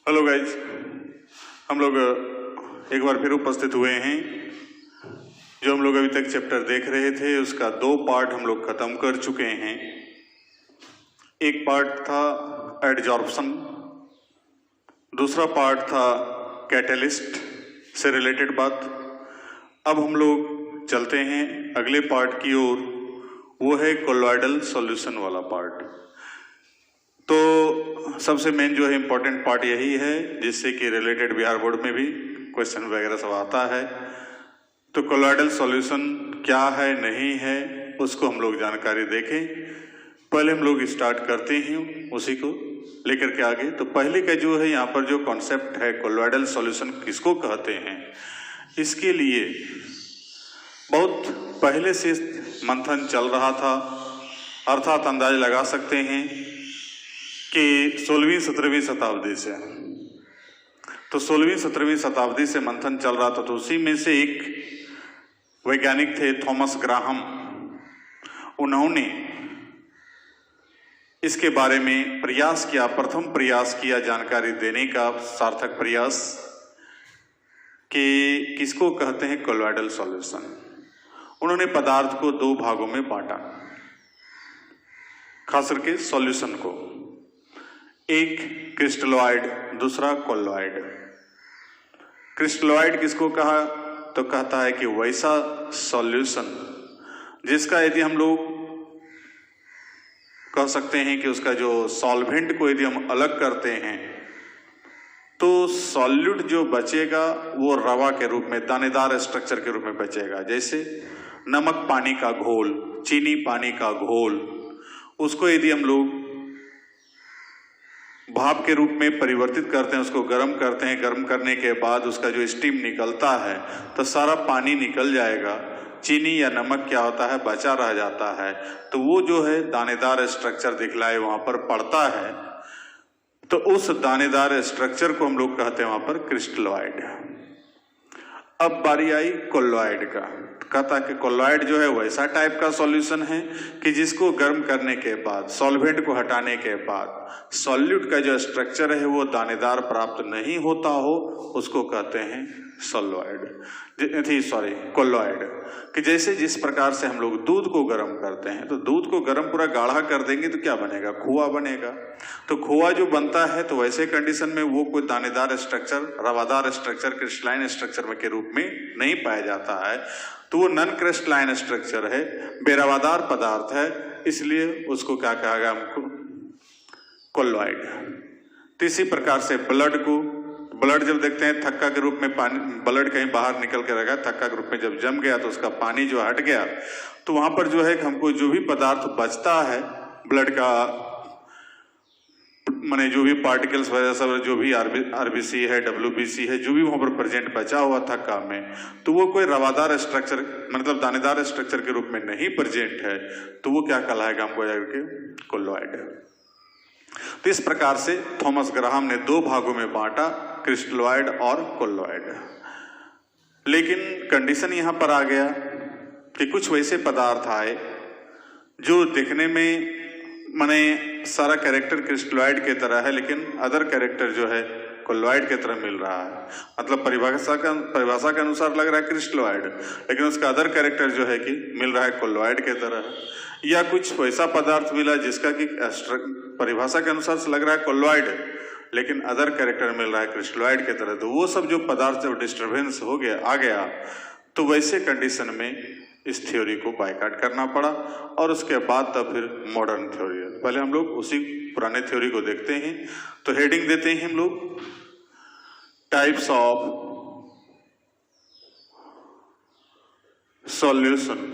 Hello guys, हम लोग एक बार फिर उपस्थित हुए हैं। जो हम लोग अभी तक चैप्टर देख रहे थे उसका 2 पार्ट हम लोग खत्म कर चुके हैं। एक पार्ट था एडजॉर्प्शन, दूसरा पार्ट था कैटलिस्ट से रिलेटेड बात। अब हम लोग चलते हैं अगले पार्ट की ओर, वो है कोलॉइडल सॉल्यूशन वाला पार्ट। तो सबसे मेन जो है इम्पोर्टेंट पार्ट यही है, जिससे कि रिलेटेड बिहार बोर्ड में भी क्वेश्चन वगैरह सब आता है। तो कोलॉइडल सॉल्यूशन क्या है नहीं है उसको हम लोग जानकारी देखें। पहले हम लोग स्टार्ट करते हैं उसी को लेकर के आगे। तो पहले का जो है यहाँ पर जो कॉन्सेप्ट है कोलॉइडल सॉल्यूशन किसको कहते हैं, इसके लिए बहुत पहले से मंथन चल रहा था। अर्थात अंदाज लगा सकते हैं कि 16वीं-17वीं शताब्दी से, तो 16वीं-17वीं शताब्दी से मंथन चल रहा था। तो उसी में से एक वैज्ञानिक थे थॉमस ग्राहम, उन्होंने इसके बारे में प्रयास किया, प्रथम प्रयास किया जानकारी देने का, सार्थक प्रयास कि किसको कहते हैं कोलॉइडल सॉल्यूशन। उन्होंने पदार्थ को 2 भागों में बांटा, खास करके सॉल्यूशन को, एक क्रिस्टलॉइड दूसरा कोलॉइड। क्रिस्टलॉइड किसको कहा, तो कहता है कि वैसा सॉल्यूशन जिसका यदि हम लोग कह सकते हैं कि उसका जो सॉल्वेंट को यदि हम अलग करते हैं तो सॉल्यूट जो बचेगा वो रवा के रूप में, दानेदार स्ट्रक्चर के रूप में बचेगा। जैसे नमक पानी का घोल, चीनी पानी का घोल, उसको यदि हम लोग भाप के रूप में परिवर्तित करते हैं, उसको गर्म करते हैं, गर्म करने के बाद उसका जो स्टीम निकलता है तो सारा पानी निकल जाएगा, चीनी या नमक क्या होता है बचा रह जाता है। तो वो जो है दानेदार स्ट्रक्चर दिखलाए वहां पर पड़ता है, तो उस दानेदार स्ट्रक्चर को हम लोग कहते हैं वहां पर क्रिस्टलॉइड। अब बारी आई कोलॉइड का। कहता कि कोलॉइड जो है वैसा टाइप का सॉल्यूशन है कि जिसको गर्म करने के बाद, सॉल्वेंट को हटाने के बाद सॉल्यूट का जो स्ट्रक्चर है वो दानेदार प्राप्त नहीं होता हो, उसको कहते हैं कोलॉइड। कि जैसे जिस प्रकार से हम लोग दूध को गर्म करते हैं, तो दूध को गर्म पूरा गाढ़ा कर देंगे तो क्या बनेगा, खोआ बनेगा। तो खोआ जो बनता है तो वैसे कंडीशन में वो कोई दानेदार स्ट्रक्चर, रवादार स्ट्रक्चर, क्रिस्टलाइन स्ट्रक्चर के रूप में नहीं पाया जाता है। तो वो नॉन क्रिस्टलाइन स्ट्रक्चर है, बेरवादार पदार्थ है, इसलिए उसको क्या कहा गया हमको, कोलॉइड। तो इसी प्रकार से ब्लड जब देखते हैं थक्का के रूप में, पानी ब्लड कहीं बाहर निकल के रखा, थक्का के रूप में जब जम गया तो उसका पानी जो हट गया, तो वहां पर जो है हमको जो भी पदार्थ बचता है ब्लड का, माने जो भी पार्टिकल्स वगैरह सब, जो भी आरबीसी है, डब्ल्यूबीसी है, जो भी वहां पर प्रेजेंट बचा हुआ थक्का में, तो वो कोई रवादार स्ट्रक्चर मतलब दानेदार स्ट्रक्चर के रूप में नहीं प्रेजेंट है, तो वो क्या कहलाएगा हमको जाकर कोलॉइड। तो इस प्रकार से थॉमस ग्राहम ने 2 भागों में बांटा, क्रिस्टलॉइड और कोलॉइड। लेकिन कंडीशन यहां पर आ गया कि कुछ वैसे पदार्थ आए जो दिखने में माने सारा कैरेक्टर क्रिस्टलॉइड के तरह है, लेकिन अदर कैरेक्टर जो है कोलॉइड के तरह मिल रहा है। मतलब परिभाषा के अनुसार लग रहा है क्रिस्टलॉइड, लेकिन उसका अदर कैरेक्टर जो है कि मिल रहा है कोलॉइड के तरह। या कुछ वैसा पदार्थ मिला जिसका कि परिभाषा के अनुसार से लग रहा है कोलॉइड, लेकिन अदर कैरेक्टर मिल रहा है क्रिस्टलॉइड के तरह। तो वो सब जो पदार्थ जब डिस्टर्बेंस हो गया, आ गया, तो वैसे कंडीशन में इस थ्योरी को बायकॉट करना पड़ा। और उसके बाद तब फिर मॉडर्न थ्योरी। पहले हम लोग उसी पुराने थ्योरी को देखते हैं। तो हेडिंग देते हैं हम लोग, types of solution.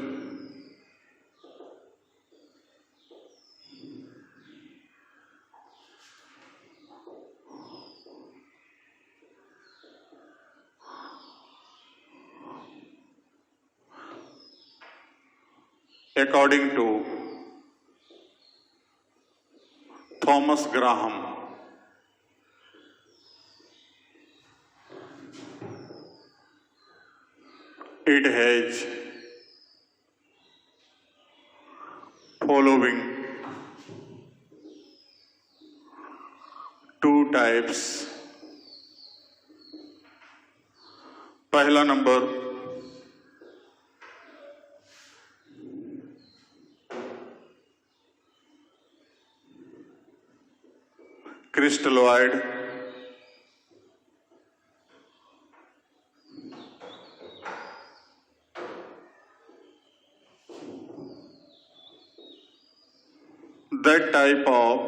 According to Thomas Graham, it has following 2 types पहला number crystalloid, that type of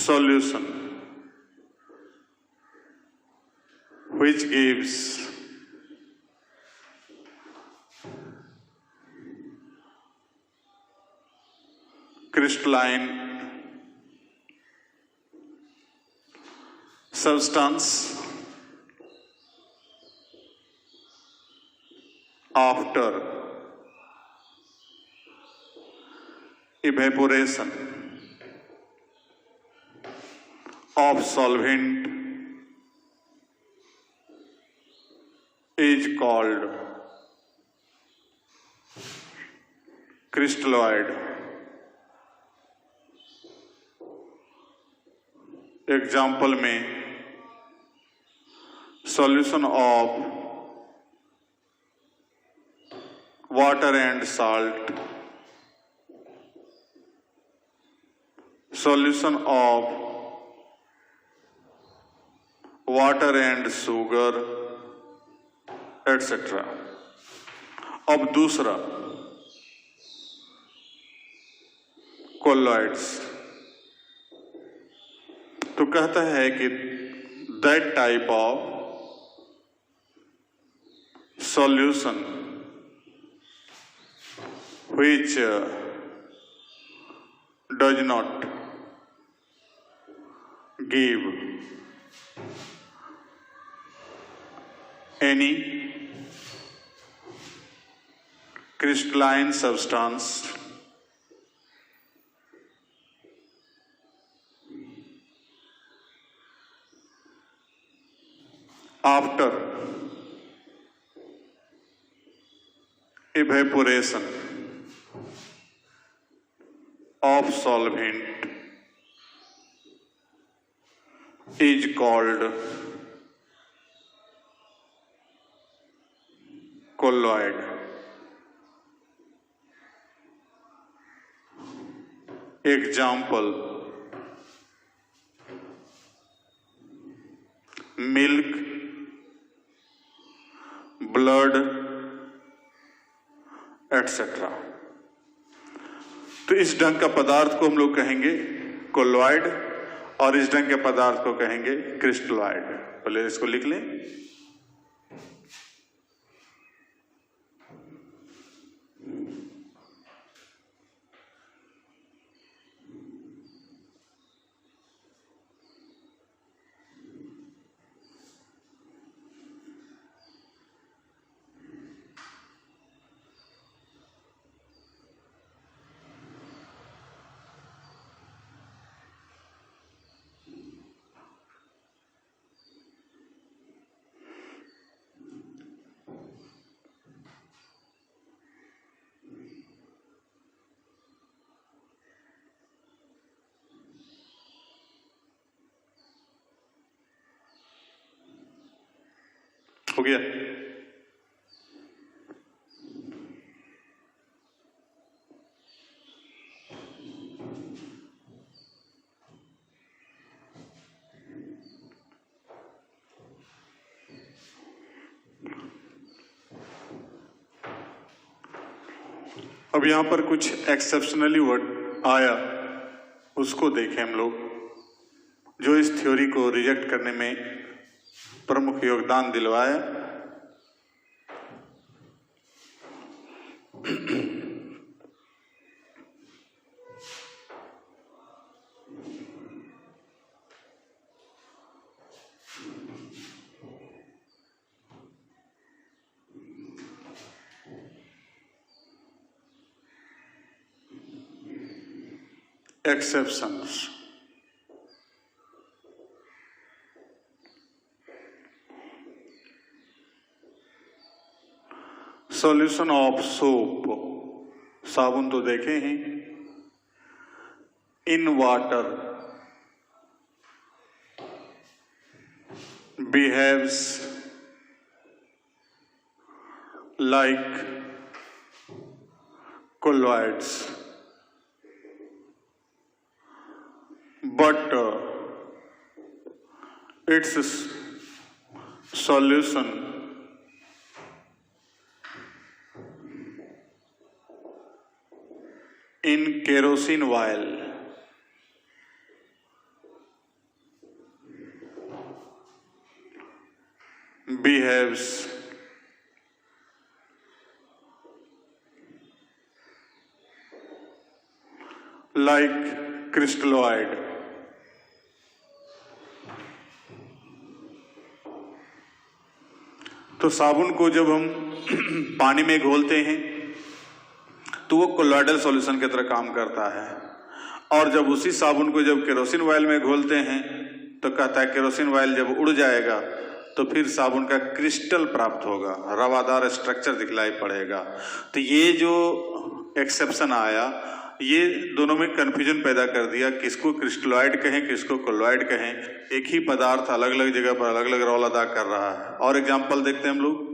solution which gives crystalline substance after evaporation of solvent is called crystalloid. Example में solution of water and salt, solution of water and sugar, etc. अब दूसरा colloids, तो कहता है कि that type of solution which does not give any crystalline substance after evaporation of solvent is called colloid. Example: milk, blood, etc. तो इस ढंग का पदार्थ को हम लोग कहेंगे कोलॉइड और इस ढंग के पदार्थ को कहेंगे क्रिस्टलॉइड। पहले इसको लिख लें। हो गया? अब यहां पर कुछ एक्सेप्शनली वर्ड आया, उसको देखें हम लोग, जो इस थ्योरी को रिजेक्ट करने में प्रमुख योगदान दिलवाया। Exceptions. Solution of soap, साबुन तो देखे हैं, in water behaves like colloids, but its solution in kerosene oil behaves like crystalloid. तो साबुन को जब हम पानी में घोलते हैं तो वो कोलॉइडल सॉल्यूशन की तरह काम करता है, और जब उसी साबुन को जब केरोसिन ऑयल में घोलते हैं तो कहता है केरोसिन ऑयल जब उड़ जाएगा तो फिर साबुन का क्रिस्टल प्राप्त होगा, रवादार स्ट्रक्चर दिखलाई पड़ेगा। तो ये जो एक्सेप्शन आया ये दोनों में कंफ्यूजन पैदा कर दिया, किसको क्रिस्टलॉइड कहें किसको कोलॉइड कहें। एक ही पदार्थ अलग अलग जगह पर अलग अलग रोल अदा कर रहा है। और एग्जाम्पल देखते हैं हम लोग।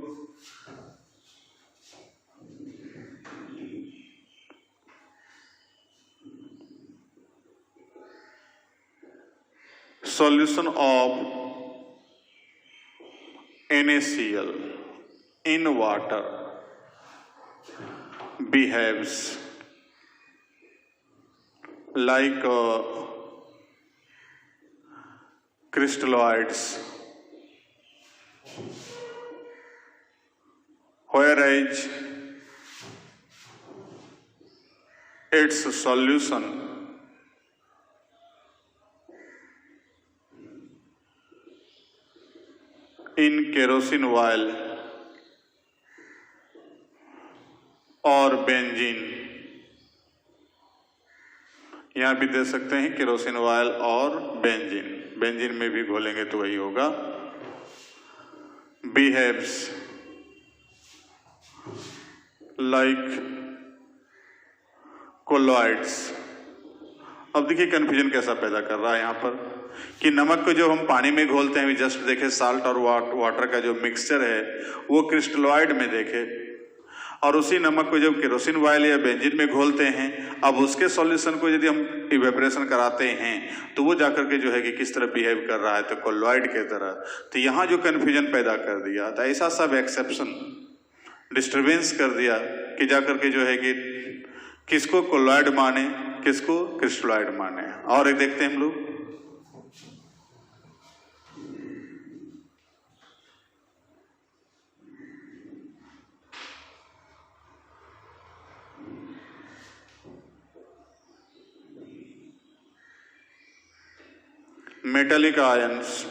Solution of NaCl in water behaves like crystalloids, whereas its solution in kerosene oil और बेंजीन, यहां भी दे सकते हैं केरोसिन ऑयल और बेंजीन, बेंजीन में भी घोलेंगे तो वही होगा। Behaves like colloids. अब देखिए कंफ्यूजन कैसा पैदा कर रहा है यहाँ पर कि नमक को जो हम पानी में घोलते हैं, जस्ट देखे साल्ट और वाटर का जो मिक्सचर है वो क्रिस्टलॉइड में देखे, और उसी नमक को जब केरोसिन ऑयल या बेंजीन में घोलते हैं, अब उसके सॉल्यूशन को यदि हम इवेपोरेशन कराते हैं तो वो जाकर के जो है कि किस तरह बिहेव कर रहा है, तो कोलॉइड के तरह। तो यहाँ जो कंफ्यूजन पैदा कर दिया, तो ऐसा सब एक्सेप्शन डिस्टर्बेंस कर दिया कि जाकर के जो है कि किसको कोलॉइड माने किसको क्रिस्टलॉइड माने। और एक देखते हैं हम लोग। Metallic ions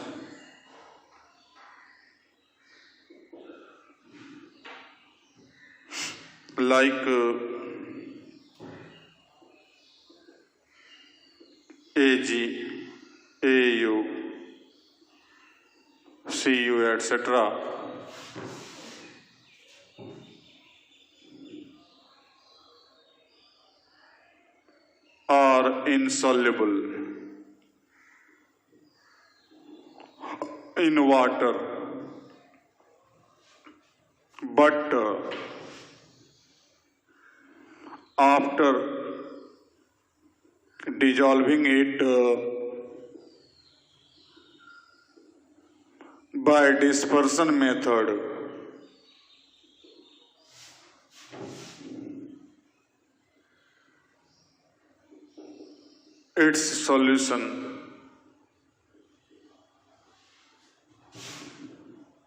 like Ag, Au, Cu, etc. are insoluble in water, but after dissolving it by dispersion method, its solution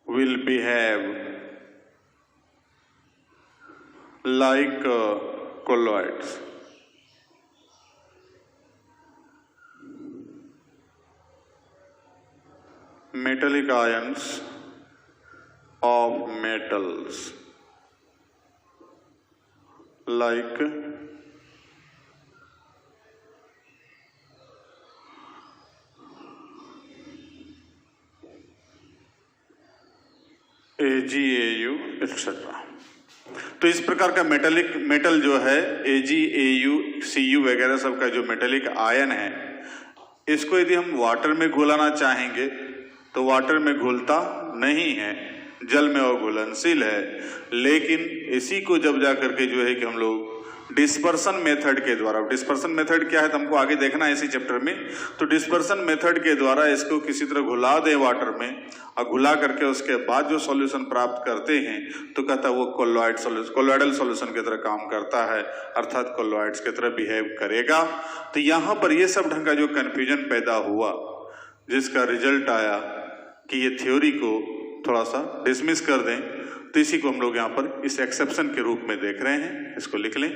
will behave like colloids. Metallic ions of metals like AgAu etc. तो इस प्रकार का metal जो है AgAu Cu वगैरह सब का जो मेटेलिक आयन है, इसको यदि हम वाटर में घुलाना चाहेंगे तो वाटर में घुलता नहीं है। जल में अघुलनशील है। लेकिन इसी को जब जा करके जो है कि हम लोग डिस्पर्सन मेथड के द्वारा, डिस्पर्सन मेथड क्या है तो हमको आगे देखना है इसी चैप्टर में, तो डिस्पर्सन मेथड के द्वारा इसको किसी तरह घुला दें वाटर में, और घुला करके उसके बाद जो सॉल्यूशन प्राप्त करते हैं तो कहता है वो कोलोइड सॉल्यूशन, कोलोइडल सॉल्यूशन की तरह काम करता है, अर्थात कोलोइड्स की तरह बिहेव करेगा। तो यहाँ पर ये सब ढंग का जो कन्फ्यूजन पैदा हुआ, जिसका रिजल्ट आया कि ये थ्योरी को थोड़ा सा डिसमिस कर दें, तो इसी को हम लोग यहाँ पर इस एक्सेप्शन के रूप में देख रहे हैं। इसको लिख लें।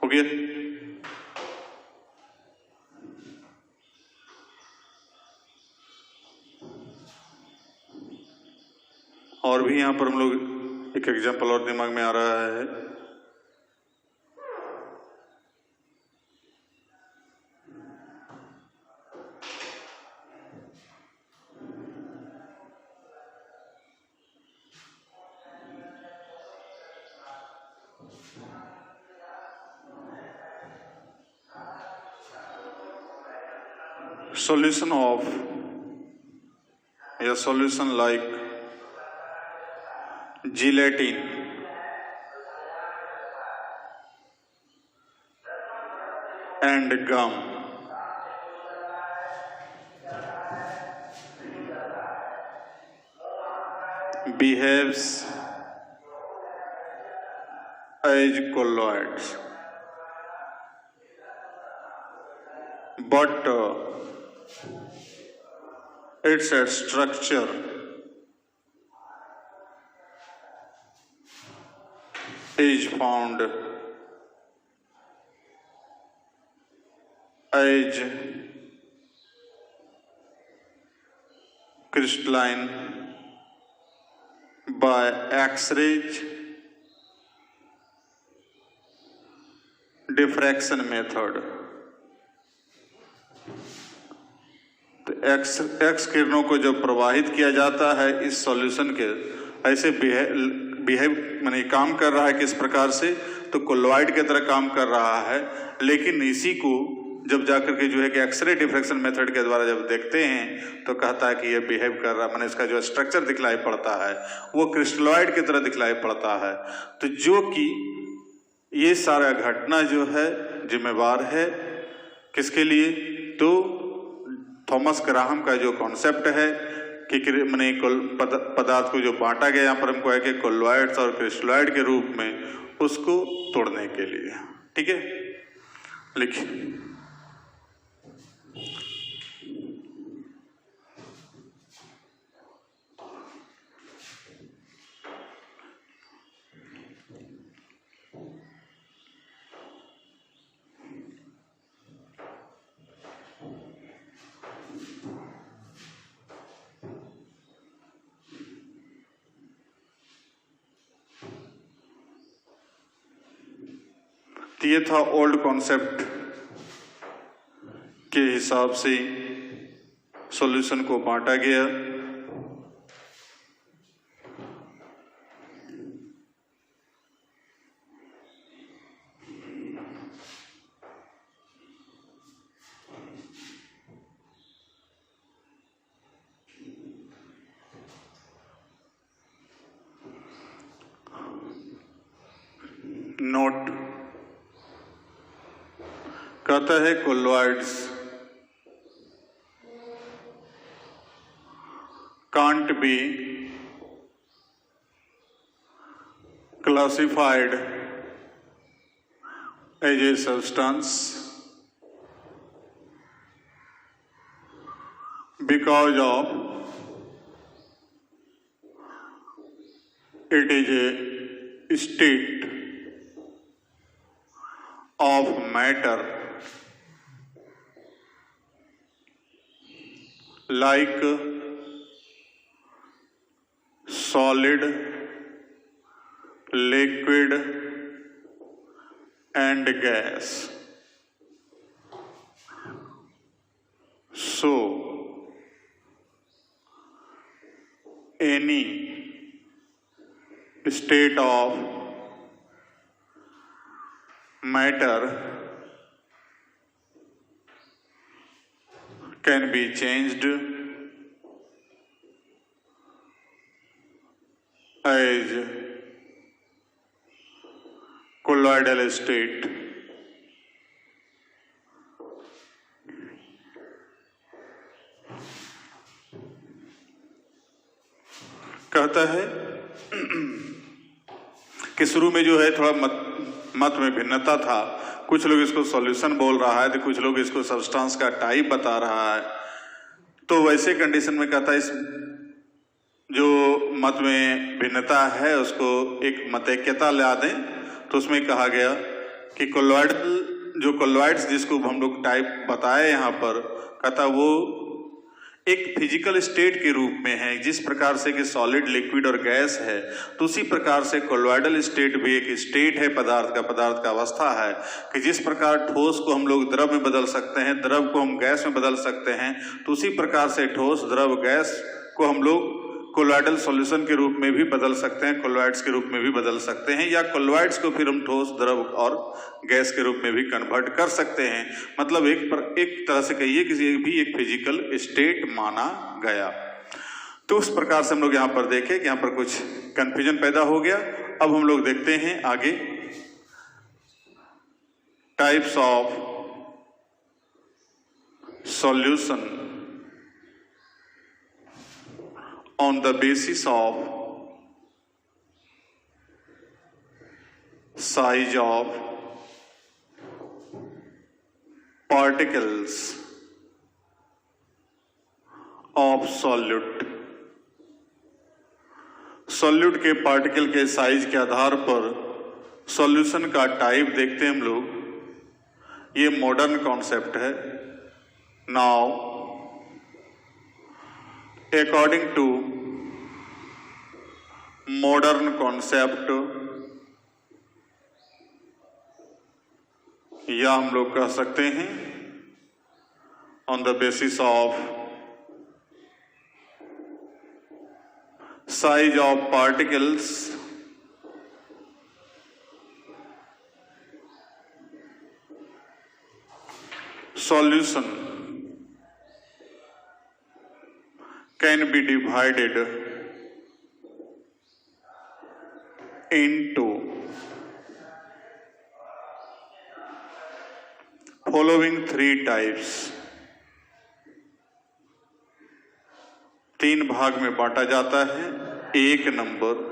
हो गया? और भी यहाँ पर हम लोग एक एग्जाम्पल और दिमाग में आ रहा है। Solution of a solution like gelatin and gum behaves as colloids, but its structure is found as crystalline by X-rays diffraction method। तो एक्स किरणों को जब प्रवाहित किया जाता है इस सॉल्यूशन के, ऐसे बिहेव माने काम कर रहा है किस प्रकार से, तो कोलोइड की तरह काम कर रहा है। लेकिन इसी को जब जाकर के जो है कि एक्सरे डिफ्रैक्शन मेथड के द्वारा जब देखते हैं तो कहता है कि ये बिहेव कर रहा है, माने इसका जो स्ट्रक्चर दिखलाई पड़ता है वो क्रिस्टलॉइड की तरह दिखलाई पड़ता है। तो जो कि ये सारा घटना जो है जिम्मेवार है किसके लिए, तो थॉमस ग्राहम का जो कॉन्सेप्ट है कि माने पदार्थ को जो बांटा गया यहाँ पर हमको है कि कोलोइड्स और क्रिस्टलॉइड के रूप में, उसको तोड़ने के लिए। ठीक है, लिखिए। ये था ओल्ड कॉन्सेप्ट के हिसाब से सॉल्यूशन को बांटा गया। नोट कहता है colloids can't be classified as a substance because of it is a state of matter like solid, liquid and gas। So any state of matter can be changed as colloidal state. कहता है कि शुरू में जो है थोड़ा मत में भिन्नता था, कुछ लोग इसको सॉल्यूशन बोल रहा है तो कुछ लोग इसको सब्सटेंस का टाइप बता रहा है। तो वैसे कंडीशन में कहता है इस जो मत में भिन्नता है उसको एक मतैक्यता ला दें। तो उसमें कहा गया कि कोलॉइड्स जिसको हम लोग टाइप बताए यहाँ पर, कहता वो एक फिजिकल स्टेट के रूप में है। जिस प्रकार से कि सॉलिड, लिक्विड और गैस है, तो उसी प्रकार से कोलॉइडल स्टेट भी एक स्टेट है, पदार्थ का अवस्था है कि जिस प्रकार ठोस को हम लोग द्रव में बदल सकते हैं, द्रव को हम गैस में बदल सकते हैं, तो उसी प्रकार से ठोस, द्रव, गैस को हम लोग कोलॉइडल सॉल्यूशन के रूप में भी बदल सकते हैं, कोलॉइड्स के रूप में भी बदल सकते हैं, या कोलॉइड्स को फिर हम ठोस, द्रव और गैस के रूप में भी कन्वर्ट कर सकते हैं। मतलब एक तरह से कहिए किसी भी एक फिजिकल स्टेट माना गया। तो उस प्रकार से हम लोग यहाँ पर देखें कि यहाँ पर कुछ कंफ्यूजन पैदा हो गया। अब हम लोग देखते हैं आगे types of solution on the basis of size of particles of solute। Solute के पार्टिकल के साइज के आधार पर सॉल्यूशन का टाइप देखते हैं हम लोग। ये मॉडर्न कॉन्सेप्ट है। Now according to modern concept, या हम लोग कह सकते हैं on the basis of size of particles solution can be divided into following three types। तीन भाग में बांटा जाता है। एक number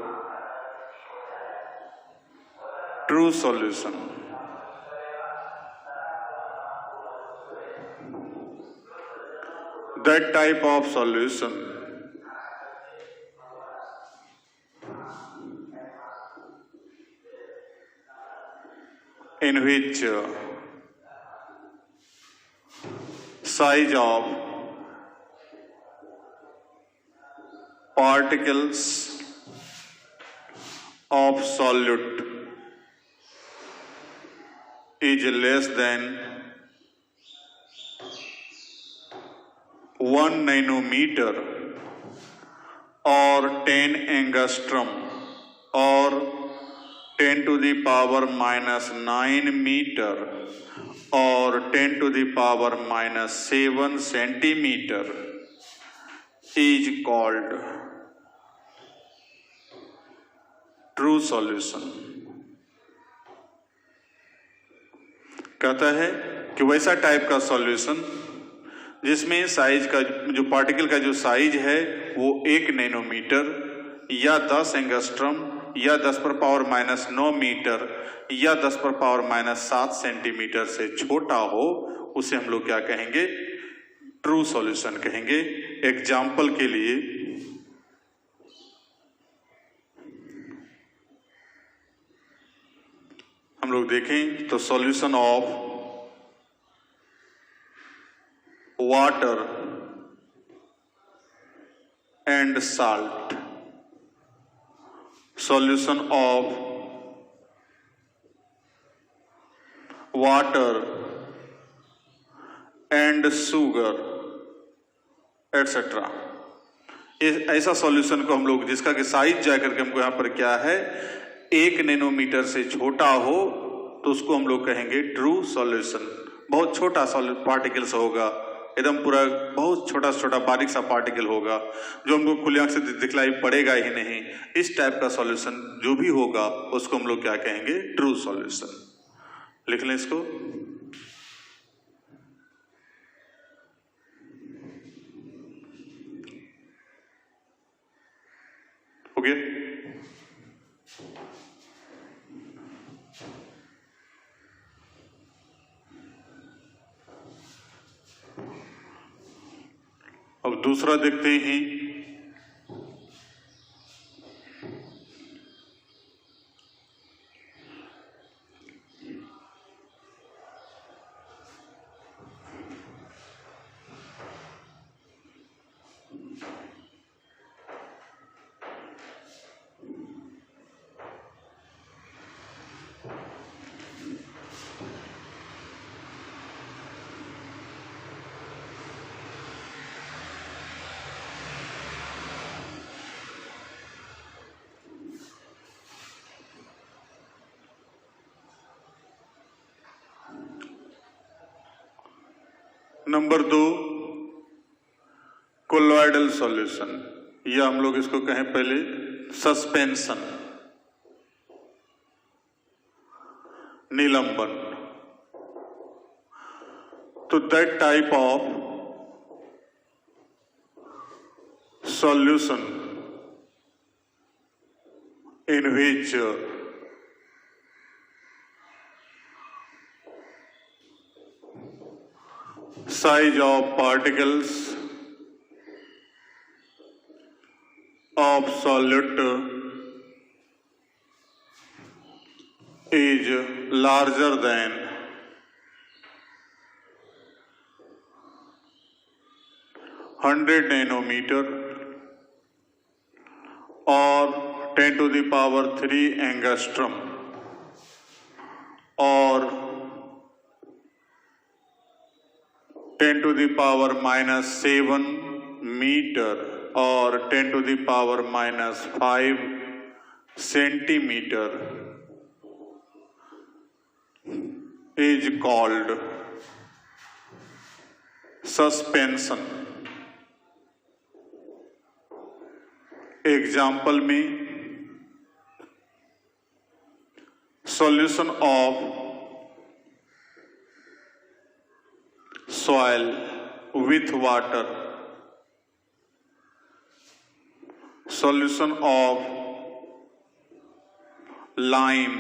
true solution, that type of solution in which size of particles of solute is less than 1 nanometer or 10 angstrom or 10 to the power minus 9 meter or 10 to the power minus 7 centimeter is called true solution। कहता है कि वैसा type का solution जिसमें size का जो particle का जो साइज है वो 1 नैनोमीटर या 10 एंगस्ट्रम या 10 पर पावर माइनस 9 मीटर या 10 पर पावर माइनस 7 सेंटीमीटर से छोटा हो, उसे हम लोग क्या कहेंगे? ट्रू सॉल्यूशन कहेंगे। एग्जाम्पल के लिए हम लोग देखें तो solution of water and salt, solution of water and sugar etcetera. ऐसा सॉल्यूशन को हम लोग, जिसका कि साइज जाकर के हमको यहाँ पर क्या है 1 नैनोमीटर से छोटा हो, तो उसको हम लोग कहेंगे ट्रू सॉल्यूशन। बहुत छोटा पार्टिकल्स होगा, एकदम पूरा बहुत छोटा छोटा बारीक सा पार्टिकल होगा जो हमको खुली आंख से दिखलाई पड़ेगा ही नहीं। इस टाइप का सॉल्यूशन जो भी होगा उसको हम लोग क्या कहेंगे, ट्रू सॉल्यूशन। लिख लें इसको। हो गया। अब दूसरा देखते हैं। नंबर 2 कोलॉइडल सॉल्यूशन, या हम लोग इसको कहें पहले सस्पेंशन, निलंबन। तो that type of solution in which size of particles of solute is larger than 100 nanometer or 10 to the power 3 angstrom or 10 to the power minus 7 meter or 10 to the power minus 5 centimeter is called suspension. Example में solution of soil with water, solution of lime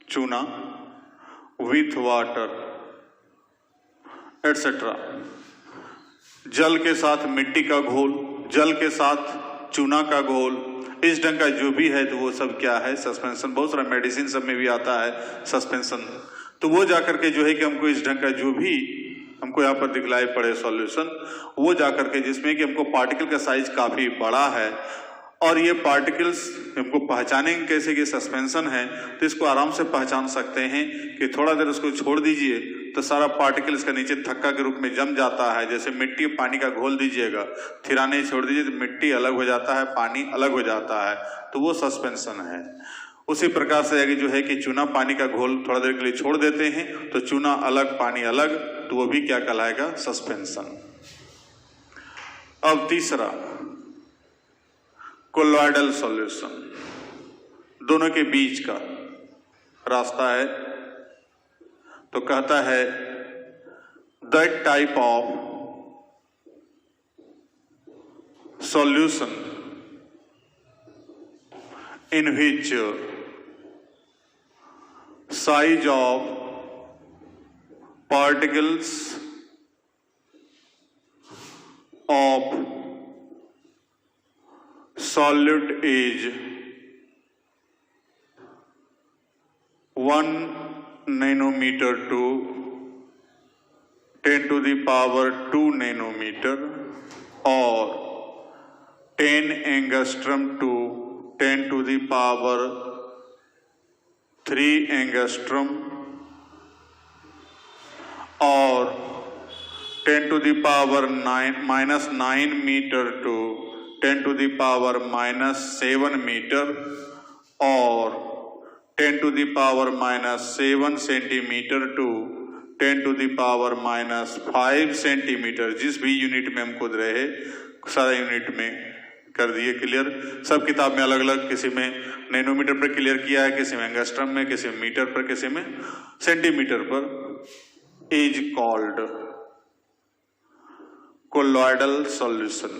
चूना with water etc. जल के साथ मिट्टी का घोल, जल के साथ चूना का घोल, इस ढंग का जो भी है तो वो सब क्या है, सस्पेंशन। बहुत सारा मेडिसिन सब में भी आता है सस्पेंशन। तो वो जाकर के जो है कि हमको इस ढंग का जो भी हमको यहाँ पर दिखलाई पड़े सॉल्यूशन, वो जाकर के जिसमें कि हमको पार्टिकल का साइज काफी बड़ा है और ये पार्टिकल्स हमको पहचानेंगे कैसे कि सस्पेंशन है, तो इसको आराम से पहचान सकते हैं कि थोड़ा देर उसको छोड़ दीजिए तो सारा पार्टिकल इसका नीचे थक्का के रूप में जम जाता है। जैसे मिट्टी पानी का घोल दीजिएगा, थिराने छोड़ दीजिए तो मिट्टी अलग हो जाता है, पानी अलग हो जाता है, तो वो सस्पेंशन है। उसी प्रकार से अगर जो है कि चूना पानी का घोल थोड़ा देर के लिए छोड़ देते हैं तो चूना अलग पानी अलग, तो वो भी क्या कहलाएगा, सस्पेंशन। अब तीसरा कोलॉइडल सॉल्यूशन, दोनों के बीच का रास्ता है। तो कहता है that type of solution in which size of particles of solute is 1 nanometer to 10 to the power 2 nanometer or 10 angstrom to 10 to the power 3 angstrom or 10 to the power minus 9 meter to 10 to the power minus 7 meter और 10 to the power minus 7 centimetre to 10 to the power minus 5 centimetre, जिस भी unit में हमको दे रहे सारा unit में कर दिए क्लियर। सब किताब में अलग अलग, किसी में नैनोमीटर पर क्लियर किया है, किसी में एंगस्ट्रम में, किसी में मीटर पर, किसी में सेंटीमीटर पर। Is called colloidal solution.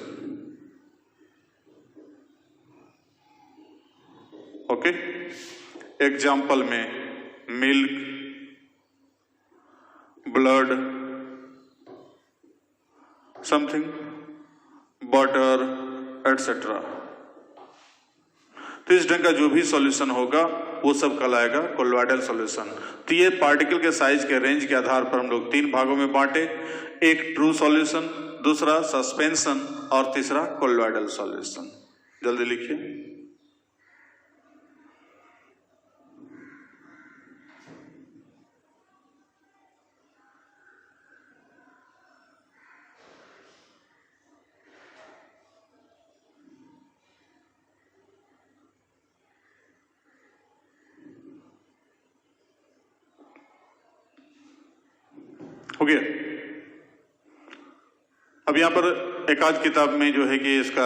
Okay, example में milk, blood, something, butter etcetera. तो इस ढंग का जो भी सॉल्यूशन होगा वो सब कहलाएगा कोलॉइडल सॉल्यूशन। तो ये पार्टिकल के साइज के रेंज के आधार पर हम लोग 3 भागों में बांटे, एक ट्रू सॉल्यूशन, दूसरा सस्पेंशन और तीसरा कोलॉइडल सॉल्यूशन। जल्दी लिखिए। हो गया। अब यहां पर एक आध किताब में जो है कि इसका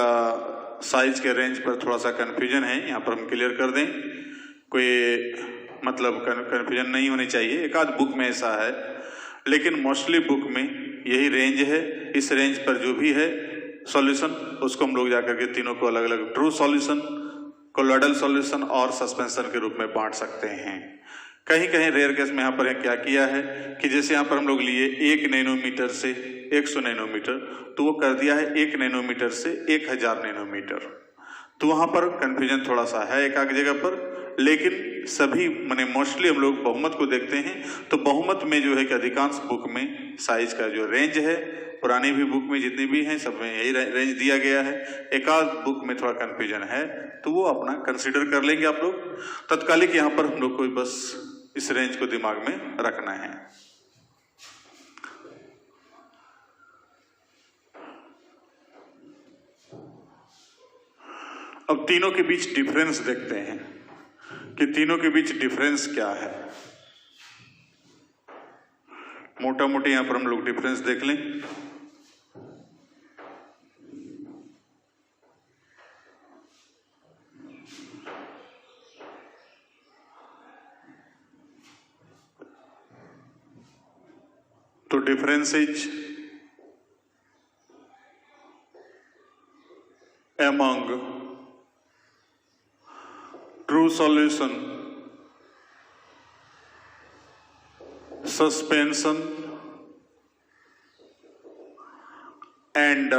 साइज के रेंज पर थोड़ा सा कंफ्यूजन है, यहां पर हम क्लियर कर दें, कोई मतलब कंफ्यूजन नहीं होनी चाहिए। एक आध बुक में ऐसा है, लेकिन मोस्टली बुक में यही रेंज है। इस रेंज पर जो भी है सॉल्यूशन उसको हम लोग जाकर के तीनों को अलग अलग ट्रू सॉल्यूशन, कोलॉइडल सॉल्यूशन और सस्पेंशन के रूप में बांट सकते हैं। कहीं कहीं रेयर केस में यहाँ पर क्या किया है कि जैसे यहाँ पर हम लोग लिए 1 नैनोमीटर से 100 नैनोमीटर, तो वो कर दिया है 1 नैनोमीटर से 1000 नैनोमीटर। तो वहाँ पर कंफ्यूजन थोड़ा सा है एक आध जगह पर, लेकिन सभी माने मोस्टली हम लोग बहुमत को देखते हैं, तो बहुमत में जो है कि अधिकांश बुक में साइज का जो रेंज है, पुरानी भी बुक में जितनी भी हैं सब में यही रेंज दिया गया है। एक आध बुक में थोड़ा कंफ्यूजन है, तो वो अपना कंसीडर कर लेंगे आप लोग। तत्कालिक यहाँ पर हम लोग को बस इस रेंज को दिमाग में रखना है। अब तीनों के बीच डिफरेंस देखते हैं कि तीनों के बीच डिफरेंस क्या है। मोटा मोटी यहां पर हम लोग डिफरेंस देख लें। तो difference is among true solution, suspension and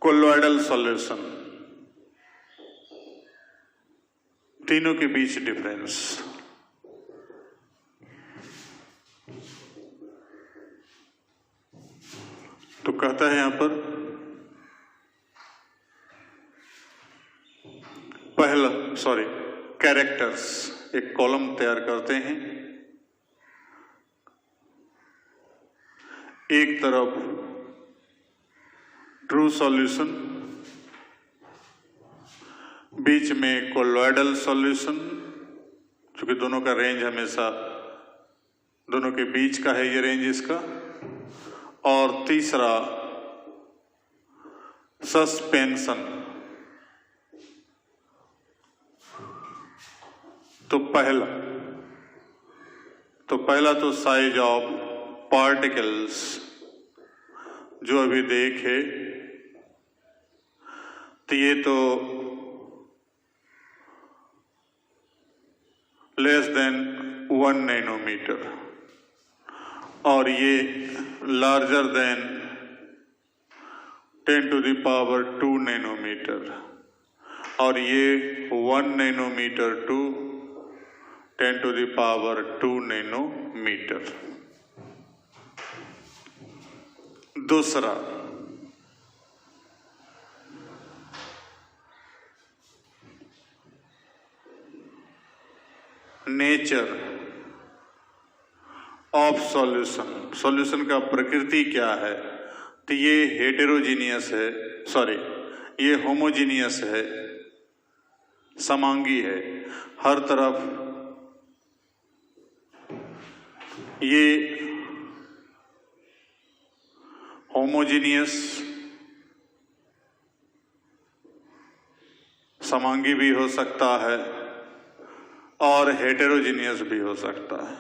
colloidal solution, तीनों के बीच डिफरेंस। तो कहता है यहां पर पहला कैरेक्टर्स, एक कॉलम तैयार करते हैं। एक तरफ ट्रू सॉल्यूशन, बीच में कोलॉइडल सॉल्यूशन, क्योंकि दोनों का रेंज हमेशा दोनों के बीच का है ये रेंज इसका, और तीसरा सस्पेंशन। तो पहला तो साइज ऑफ पार्टिकल्स जो अभी देखे, तो ये तो लेस देन 1 नैनोमीटर और ये larger than 10 to the power 2 nanometre और ये 1 nanometre to 10 to the power 2 nanometre. दूसरा नेचर ऑफ सॉल्यूशन, सॉल्यूशन का प्रकृति क्या है? तो ये हेटेरोजीनियस है, सॉरी ये होमोजीनियस है, समांगी है, हर तरफ ये होमोजीनियस समांगी भी हो सकता है और हेटेरोजीनियस भी हो सकता है,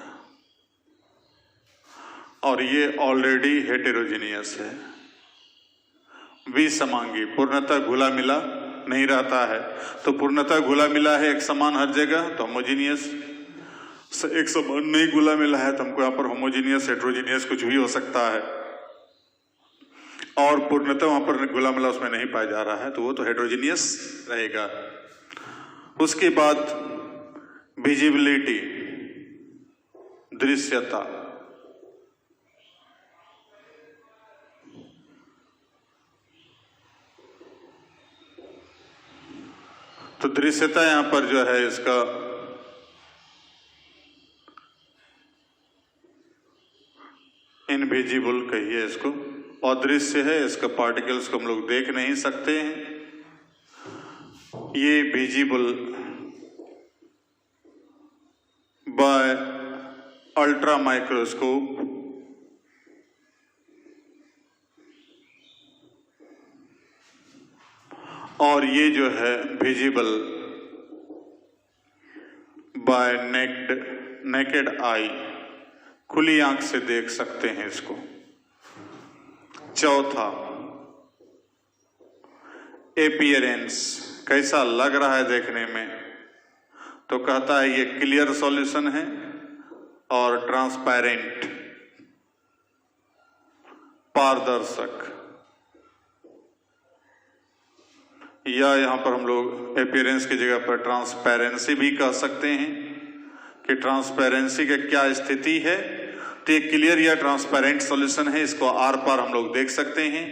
और ये ऑलरेडी हेटेरोजीनियस है। विसमांगी पूर्णतः घुला मिला नहीं रहता है, तो पूर्णतः घुला मिला है एक समान हर जगह तो होमोजीनियस, एक समान नहीं घुला मिला है तो हमको यहाँ पर होमोजीनियस हेटेरोजीनियस कुछ भी हो सकता है, और पूर्णतः वहां पर घुला मिला उसमें नहीं पाया जा रहा है तो वो तो हेटेरोजीनियस रहेगा। उसके बाद विजिबिलिटी, दृश्यता, तो दृश्यता यहां पर जो है इसका इनविजिबल कहिए इसको, अदृश्य है, इसका पार्टिकल्स को हम लोग देख नहीं सकते हैं। ये विजिबल बाय अल्ट्रा माइक्रोस्कोप, और ये जो है विजिबल बाय नेकेड आई, खुली आंख से देख सकते हैं इसको। चौथा एपियरेंस, कैसा लग रहा है देखने में, तो कहता है ये क्लियर सॉल्यूशन है और ट्रांसपेरेंट, पारदर्शक, या यहां पर हम लोग एपियरेंस की जगह पर ट्रांसपेरेंसी भी कह सकते हैं कि ट्रांसपेरेंसी की क्या स्थिति है। तो ये क्लियर या ट्रांसपेरेंट सॉल्यूशन है, इसको आर पार हम लोग देख सकते हैं।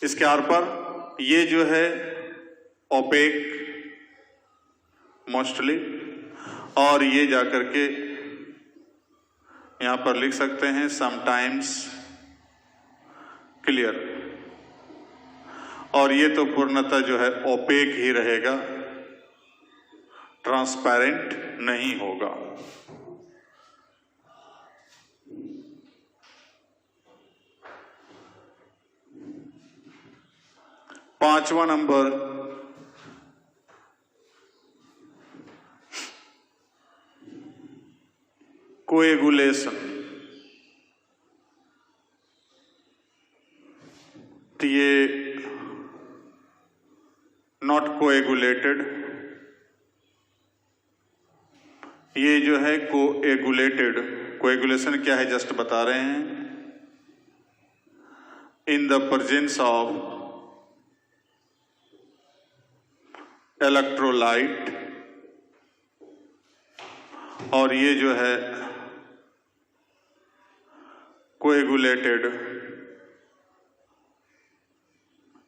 इसके आर पार ये जो है ओपेक मोस्टली, और ये जाकर के यहां पर लिख सकते हैं समटाइम्स क्लियर, और ये तो पूर्णतः जो है ओपेक ही रहेगा, ट्रांसपेरेंट नहीं होगा। पांचवा नंबर कोएगुलेशन, तो ये नॉट कोएगुलेटेड, ये जो है कोएगुलेटेड। कोएगुलेशन क्या है जस्ट बता रहे हैं, in the presence of electrolyte, और ये जो है कोएगुलेटेड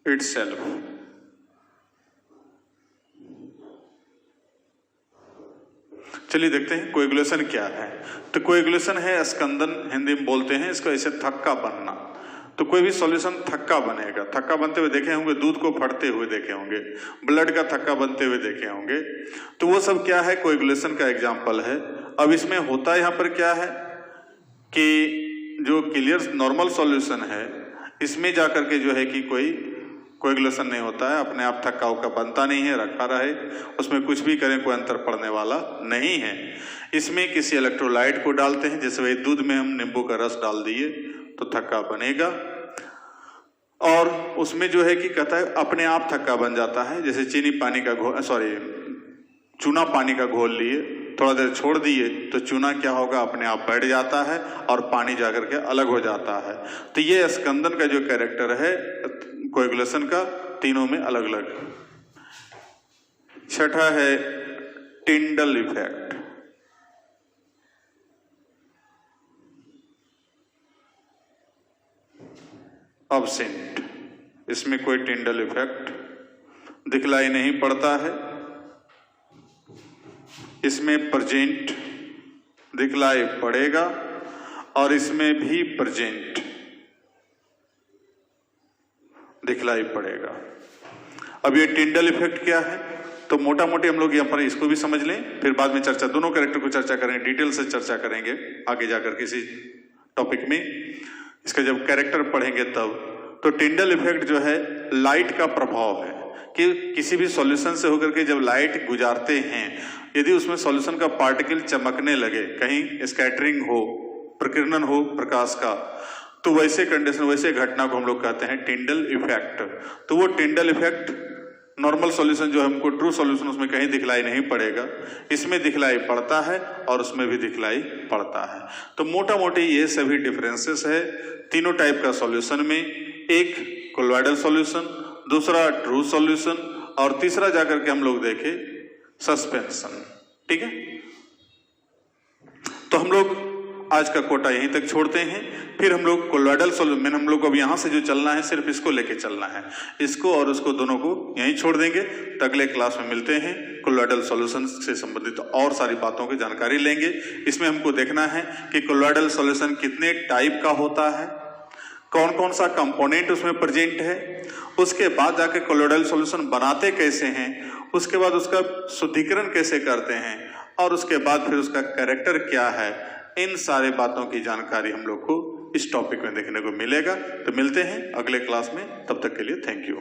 इटसेल्फ। चलिए देखते हैं कोएगुलेशन क्या है। तो कोएगुलेशन है स्कंदन, हिंदी में बोलते हैं इसको, ऐसे थक्का बनना। तो कोई भी सॉल्यूशन थक्का बनेगा, थक्का बनते हुए देखे होंगे, दूध को फटते हुए देखे होंगे, ब्लड का थक्का बनते हुए देखे होंगे, तो वो सब क्या है कोएगुलेशन का एग्जाम्पल है। अब इसमें होता यहाँ पर क्या है कि जो क्लियर नॉर्मल सॉल्यूशन है इसमें जाकर के जो है कि कोई कोएगुलेशन नहीं होता है, अपने आप थक्का उक्का बनता नहीं है, रखा रहे, उसमें कुछ भी करें कोई अंतर पड़ने वाला नहीं है। इसमें किसी इलेक्ट्रोलाइट को डालते हैं, जैसे वही दूध में हम नींबू का रस डाल दिए तो थक्का बनेगा, और उसमें जो है कि कहता है अपने आप थक्का बन जाता है। जैसे चीनी पानी का घोल, सॉरी चूना पानी का घोल लिए, थोड़ा देर छोड़ दिए तो चूना क्या होगा, अपने आप बैठ जाता है और पानी जाकर के अलग हो जाता है। तो ये स्कंदन का जो कैरेक्टर है कोएगुलेशन का, तीनों में अलग अलग। छठा है टिंडल इफेक्ट। अब्सेंट, इसमें कोई टिंडल इफेक्ट दिखलाई नहीं पड़ता है, इसमें प्रेजेंट दिखलाई पड़ेगा, और इसमें भी प्रेजेंट दिखलाई पड़ेगा। अब ये टिंडल इफेक्ट क्या है, तो मोटा मोटी हम लोग यहाँ पर इसको भी समझ लें, फिर बाद में चर्चा, दोनों कैरेक्टर को चर्चा करेंगे, डिटेल से चर्चा करेंगे आगे जाकर किसी टॉपिक में, इसका जब कैरेक्टर पढ़ेंगे तब। तो टिंडल इफेक्ट जो है लाइट का प्रभाव है कि किसी भी सॉल्यूशन से होकर के जब लाइट गुजारते हैं, यदि उसमें सॉल्यूशन का पार्टिकल चमकने लगे, कहीं स्कैटरिंग हो, प्रकीर्णन हो प्रकाश का, तो वैसे कंडीशन, वैसे घटना को हम लोग कहते हैं टिंडल इफेक्ट। तो वो टिंडल इफेक्ट नॉर्मल सॉल्यूशन जो हमको ट्रू सॉल्यूशन उसमें कहीं दिखलाई नहीं पड़ेगा, इसमें दिखलाई पड़ता है और उसमें भी दिखलाई पड़ता है। तो मोटा मोटी ये सभी डिफरेंसेस है तीनों टाइप का सॉल्यूशन में, एक कोलॉइडल सॉल्यूशन, दूसरा ट्रू सॉल्यूशन और तीसरा जाकर के हम लोग देखे सस्पेंशन। ठीक है, तो हम लोग आज का कोटा यहीं तक छोड़ते हैं, फिर हम लोग कोलॉइडल सॉल्यूशन में हम लोग को अब यहां से जो चलना है सिर्फ इसको लेके चलना है, इसको और उसको दोनों को यहीं छोड़ देंगे। तो अगले क्लास में मिलते हैं, कोलॉइडल सॉल्यूशन से संबंधित और सारी बातों की जानकारी लेंगे। इसमें हमको देखना है कि कोलॉइडल सॉल्यूशन कितने टाइप का होता है, कौन कौन सा कंपोनेंट उसमें प्रेजेंट है, उसके बाद जाके कोलॉइडल सॉल्यूशन बनाते कैसे हैं, उसके बाद उसका शुद्धिकरण कैसे करते हैं और उसके बाद फिर उसका कैरेक्टर क्या है। इन सारे बातों की जानकारी हम लोग को इस टॉपिक में देखने को मिलेगा। तो मिलते हैं अगले क्लास में, तब तक के लिए थैंक यू।